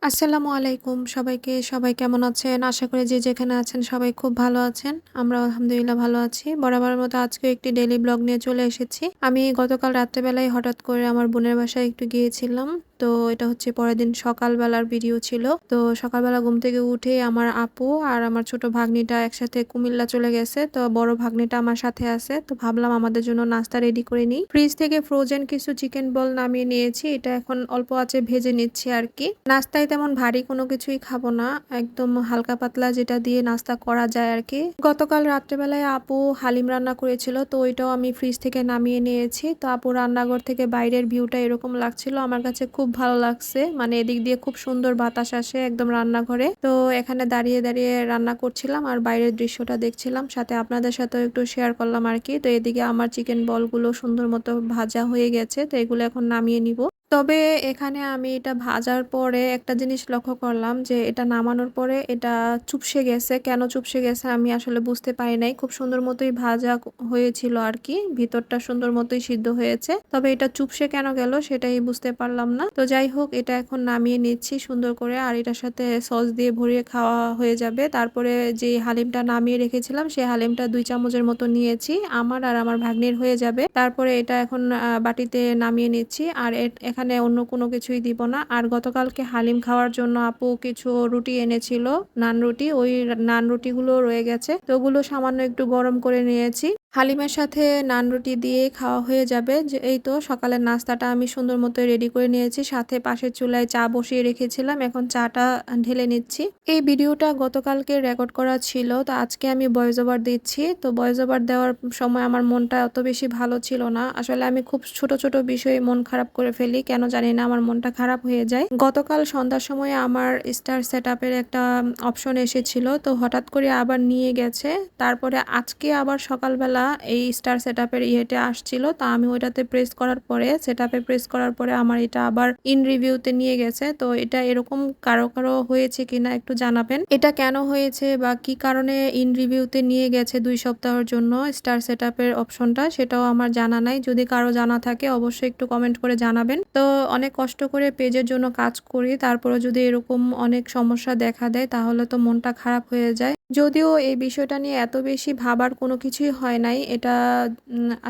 আসসালামু আলাইকুম সবাইকে। সবাই কেমন আছেন? আশা করি যে যেখানে আছেন সবাই খুব ভালো আছেন। আমরাও আলহামদুলিল্লাহ ভালো আছি। বরাবরের মতো আজকেও একটি ডেইলি ব্লগ নিয়ে চলে এসেছি। আমি গতকাল রাত্রেবেলায় হঠাৎ করে আমার বোনের বাসায় একটু গিয়েছিলাম। তো এটা হচ্ছে পরের দিন সকালবেলার ভিডিও ছিল। তো সকালবেলা ঘুম থেকে উঠে আমার আপু আর আমার ছোট ভাগ্নিটা একসাথে কুমিল্লা চলে গেছে। তো বড় ভাগ্নিটা আমার সাথে আছে। তো ভাবলাম আমাদের জন্য নাস্তা রেডি করে নিই। ফ্রিজ থেকে ফ্রোজেন কিছু চিকেন বল নামিয়ে নিয়েছি। এটা এখন অল্প আঁচে ভেজে নিচ্ছি আরকি। নাস্তায় তেমন ভারী কোনো কিছুই খাবো না। একদম হালকা পাতলা যেটা দিয়ে নাস্তা করা যায় আরকি। গতকাল রাত্রেবেলায় আপু হালিম রান্না করেছিল। তো ওইটাও আমি ফ্রিজ থেকে নামিয়ে নিয়েছি। তো আপুর রান্নাঘর থেকে বাইরের ভিউটা এরকম লাগছিল। আমার কাছে খুব ভালো লাগছে। মানে এদিক দিয়ে খুব সুন্দর বাতাস আসে একদম রান্নাঘরে। তো এখানে দাঁড়িয়ে দাঁড়িয়ে রান্না করছিলাম আর বাইরের দৃশ্যটা দেখছিলাম। সাথে আপনাদের সাথেও একটু শেয়ার করলাম আরকি। তো এদিকে আমার চিকেন বলগুলো সুন্দর মতো ভাজা হয়ে গেছে। তো এগুলো এখন নামিয়ে নিব। তবে এখানে আমি এটা ভাজার পরে একটা জিনিস লক্ষ্য করলাম যে এটা নামানোর পরে এটা চুপসে গেছে। কেন চুপসে গেছে আমি আসলে বুঝতে পারি নাই। খুব সুন্দর মতোই ভাজা হয়েছিল আরকি। ভিতরটা সুন্দর মতোই সিদ্ধ হয়েছে। তবে এটা চুপসে কেন গেল সেটাই বুঝতে পারলাম না। তো যাই হোক এটা এখন নামিয়ে নিচ্ছি সুন্দর করে। আর এটার সাথে সস দিয়ে ভরিয়ে খাওয়া হয়ে যাবে। তারপরে যে হালিমটা নামিয়ে রেখেছিলাম সেই হালিমটা ২ চামচের মতো নিয়েছি। আমার আর আমার ভাগ্নির হয়ে যাবে। তারপরে এটা এখন বাটিতে নামিয়ে নিচ্ছি। আর এখানে অন্য কোনো কিছুই দিব না। আর গতকালকে হালিম খাওয়ার জন্য আপু কিছু রুটি এনেছিল, নান রুটি। ওই নান রুটিগুলো রয়ে গেছে। তো ওগুলো সামান্য একটু গরম করে নিয়েছি। হালিমের সাথে নান রুটি দিয়ে খাওয়া হয়ে যাবে। যে এই তো সকালের নাস্তাটা আমি সুন্দর মতো রেডি করে নিয়েছি। সাথে পাশের চুলায় চা বসিয়ে রেখেছিলাম। এখন চাটা ঢেলে নিচ্ছি। এই ভিডিওটা গতকালকে রেকর্ড করা ছিল। তো আজকে আমি ভয়েস ওভার দিচ্ছি। তো ভয়েস ওভার দেওয়ার সময় আমার মনটা অত বেশি ভালো ছিল না। আসলে আমি খুব ছোট ছোট বিষয়ে মন খারাপ করে ফেলি। কেন জানি না আমার মনটা খারাপ হয়ে যায়। গতকাল সন্ধ্যার সময় আমার স্টার সেটআপের একটা অপশন এসেছিল। তো হঠাৎ করে আবার নিয়ে গেছে। তারপরে আজকে আবার সকালবেলা এই স্টার সেটআপের ইয়েটা আসছিল। তা আমি ওইটাতে প্রেস করার পরে সেটআপে প্রেস করার পরে আমার এটা আবার ইন রিভিউতে নিয়ে গেছে। তো এটা এরকম কারো কারো হয়েছে কিনা একটু জানাবেন। এটা কেন হয়েছে বা কি কারণে ইন রিভিউতে নিয়ে গেছে ২ সপ্তাহের জন্য স্টার সেটআপের অপশনটা সেটাও আমার জানা নাই। যদি কারো জানা থাকে অবশ্যই একটু কমেন্ট করে জানাবেন। তো অনেক কষ্ট করে পেজের জন্য কাজ করি। তারপরে যদি এরকম অনেক সমস্যা দেখা দেয় তাহলে তো মনটা খারাপ হয়ে যায়। যদিও এই বিষয়টা নিয়ে এত বেশি ভাবার কোনো কিছুই হয় নাই। এটা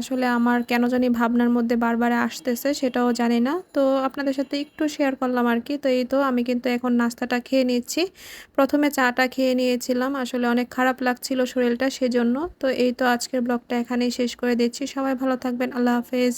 আসলে আমার কেন জানি ভাবনার মধ্যে বারবার আসতেছে সেটাও জানি না। তো আপনাদের সাথে একটু শেয়ার করলাম আরকি। তো এই তো আমি কিন্তু এখন নাস্তাটা খেয়ে নিচ্ছি। ১ম এ চাটা খেয়ে নিয়েছিলাম। আসলে অনেক খারাপ লাগছিল শরীরটা সেজন্য। তো এই তো আজকের ব্লগটা এখানেই শেষ করে দিচ্ছি। সবাই ভালো থাকবেন। আল্লাহ হাফেজ।